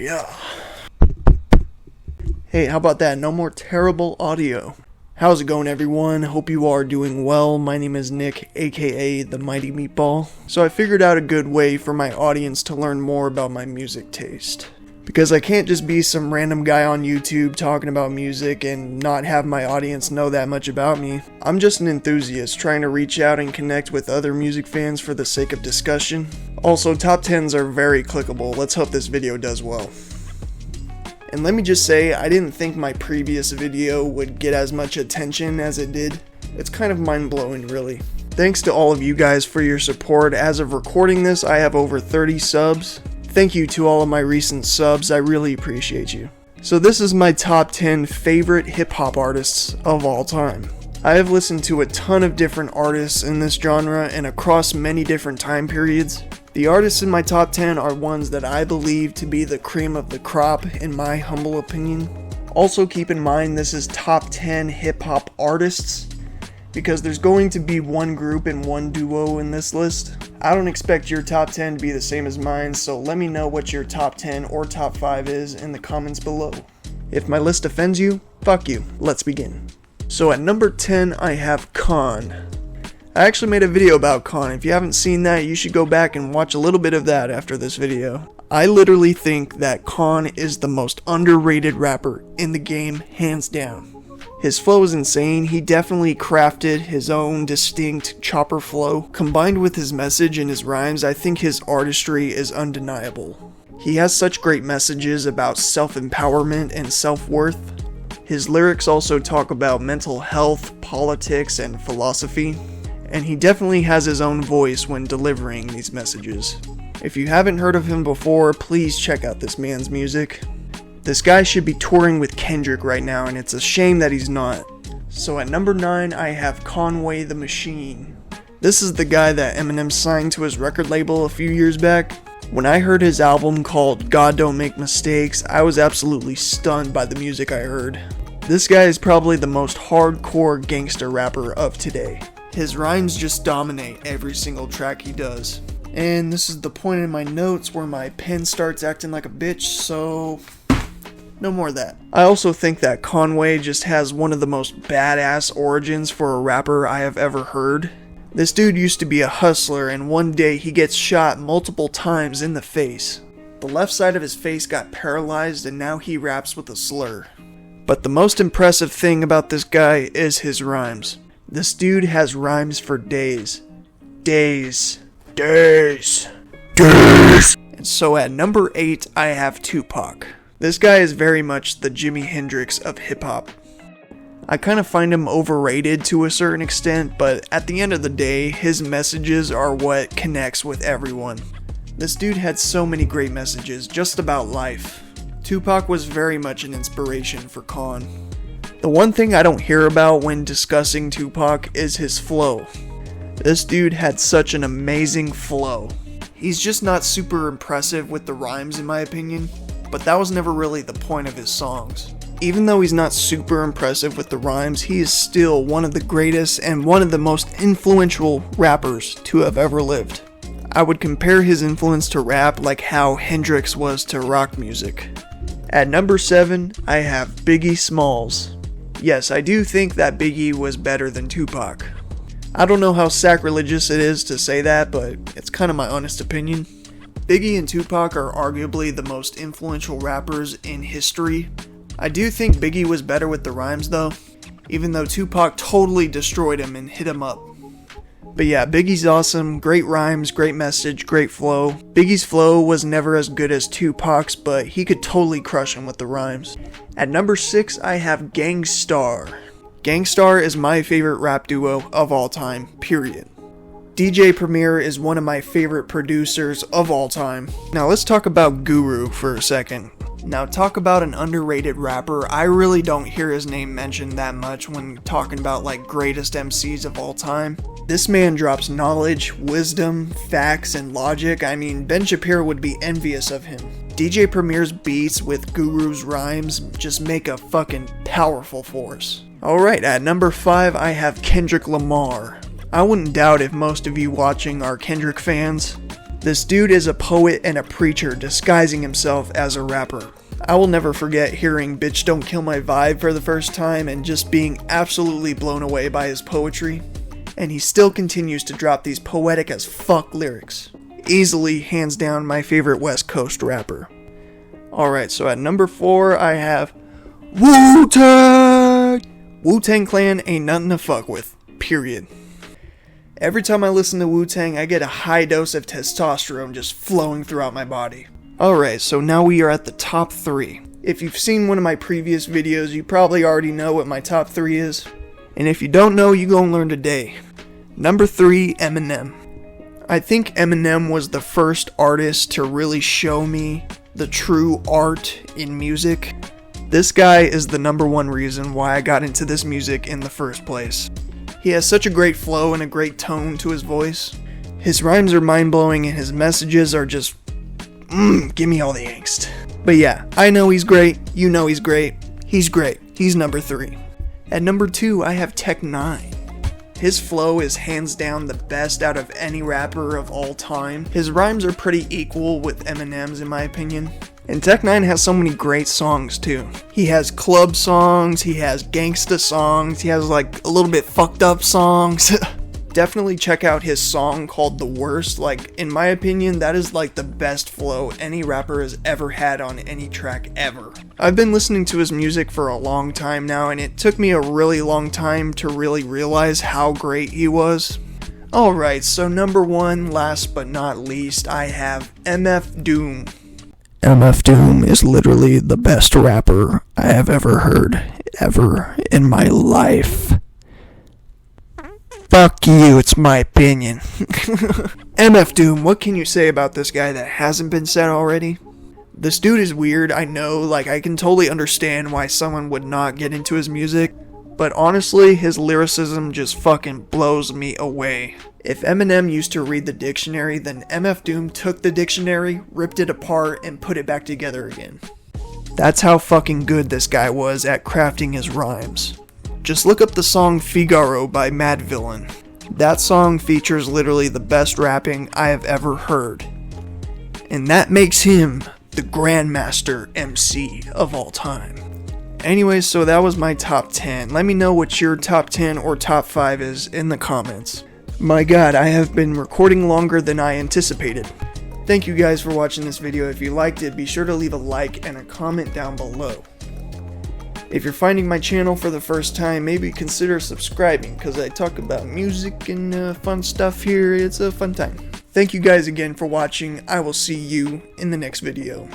yeah. Hey, how about that? No more terrible audio. How's it going, everyone? Hope you are doing well. My name is Nick, aka The Mighty Meatball. So I figured out a good way for my audience to learn more about my music taste. Because I can't just be some random guy on YouTube talking about music and not have my audience know that much about me. I'm just an enthusiast trying to reach out and connect with other music fans for the sake of discussion. Also, top 10s are very clickable. Let's hope this video does well. And let me just say, I didn't think my previous video would get as much attention as it did. It's kind of mind-blowing, really. Thanks to all of you guys for your support. As of recording this, I have over 30 subs. Thank you to all of my recent subs, I really appreciate you. So this is my top 10 favorite hip-hop artists of all time. I have listened to a ton of different artists in this genre and across many different time periods. The artists in my top 10 are ones that I believe to be the cream of the crop in my humble opinion. Also keep in mind this is top 10 hip-hop artists because there's going to be one group and one duo in this list. I don't expect your top 10 to be the same as mine, so let me know what your top 10 or top 5 is in the comments below. If my list offends you, fuck you. Let's begin. So at number 10 I have Kon. I actually made a video about Kon. If you haven't seen that, you should go back and watch a little bit of that after this video. I literally think that Kon is the most underrated rapper in the game, hands down. His flow is insane. He definitely crafted his own distinct chopper flow. Combined with his message and his rhymes, I think his artistry is undeniable. He has such great messages about self-empowerment and self-worth. His lyrics also talk about mental health, politics, and philosophy. And he definitely has his own voice when delivering these messages. If you haven't heard of him before, please check out this man's music. This guy should be touring with Kendrick right now, and it's a shame that he's not. So at number 9, I have Conway the Machine. This is the guy that Eminem signed to his record label a few years back. When I heard his album called God Don't Make Mistakes, I was absolutely stunned by the music I heard. This guy is probably the most hardcore gangster rapper of today. His rhymes just dominate every single track he does. And this is the point in my notes where my pen starts acting like a bitch, so no more of that. I also think that Conway just has one of the most badass origins for a rapper I have ever heard. This dude used to be a hustler, and one day he gets shot multiple times in the face. The left side of his face got paralyzed, and now he raps with a slur. But the most impressive thing about this guy is his rhymes. This dude has rhymes for days. Days. Days. Days. And so at number 8, I have Tupac. This guy is very much the Jimi Hendrix of hip-hop. I kind of find him overrated to a certain extent, but at the end of the day, his messages are what connects with everyone. This dude had so many great messages just about life. Tupac was very much an inspiration for Kon. The one thing I don't hear about when discussing Tupac is his flow. This dude had such an amazing flow. He's just not super impressive with the rhymes in my opinion, but that was never really the point of his songs. Even though he's not super impressive with the rhymes, he is still one of the greatest and one of the most influential rappers to have ever lived. I would compare his influence to rap like how Hendrix was to rock music. At number 7, I have Biggie Smalls. Yes, I do think that Biggie was better than Tupac. I don't know how sacrilegious it is to say that, but it's kind of my honest opinion. Biggie and Tupac are arguably the most influential rappers in history. I do think Biggie was better with the rhymes though, even though Tupac totally destroyed him and hit him up. But yeah, Biggie's awesome, great rhymes, great message, great flow. Biggie's flow was never as good as Tupac's, but he could totally crush him with the rhymes. At number 6, I have Gang Starr. Gang Starr is my favorite rap duo of all time, period. DJ Premier is one of my favorite producers of all time. Now let's talk about Guru for a second. Now talk about an underrated rapper. I really don't hear his name mentioned that much when talking about like greatest MCs of all time. This man drops knowledge, wisdom, facts, and logic. I mean, Ben Shapiro would be envious of him. DJ Premier's beats with Guru's rhymes just make a fucking powerful force. Alright, at number 5 I have Kendrick Lamar. I wouldn't doubt if most of you watching are Kendrick fans. This dude is a poet and a preacher disguising himself as a rapper. I will never forget hearing Bitch Don't Kill My Vibe for the first time and just being absolutely blown away by his poetry. And he still continues to drop these poetic as fuck lyrics. Easily, hands down, my favorite West Coast rapper. Alright, so at number 4, I have Wu-Tang! Wu-Tang Clan ain't nothing to fuck with. Period. Every time I listen to Wu-Tang, I get a high dose of testosterone just flowing throughout my body. Alright, so now we are at the top 3. If you've seen one of my previous videos, you probably already know what my top 3 is. And if you don't know, you gon' learn today. Number 3, Eminem. I think Eminem was the first artist to really show me the true art in music. This guy is the number 1 reason why I got into this music in the first place. He has such a great flow and a great tone to his voice. His rhymes are mind-blowing and his messages are just, give me all the angst. But yeah, I know he's great, you know he's great. He's great. He's number 3. At number 2, I have Tech N9ne. His flow is hands down the best out of any rapper of all time. His rhymes are pretty equal with Eminem's in my opinion. And Tech N9ne has so many great songs too. He has club songs, he has gangsta songs, he has like a little bit fucked up songs. Definitely check out his song called The Worst. Like, in my opinion, that is like the best flow any rapper has ever had on any track ever. I've been listening to his music for a long time now, and it took me a really long time to really realize how great he was. Alright, so number 1, last but not least, I have MF Doom. MF Doom is literally the best rapper I have ever heard, ever in my life. Fuck you, it's my opinion. MF Doom, what can you say about this guy that hasn't been said already? This dude is weird, I know, like I can totally understand why someone would not get into his music, but honestly, his lyricism just fucking blows me away. If Eminem used to read the dictionary, then MF Doom took the dictionary, ripped it apart, and put it back together again. That's how fucking good this guy was at crafting his rhymes. Just look up the song Figaro by Madvillain. That song features literally the best rapping I have ever heard. And that makes him the Grandmaster MC of all time. Anyways, so that was my top 10. Let me know what your top 10 or top 5 is in the comments. My god, I have been recording longer than I anticipated. Thank you guys for watching this video. If you liked it, be sure to leave a like and a comment down below. If you're finding my channel for the first time, maybe consider subscribing, because I talk about music and fun stuff here. It's a fun time. Thank you guys again for watching. I will see you in the next video.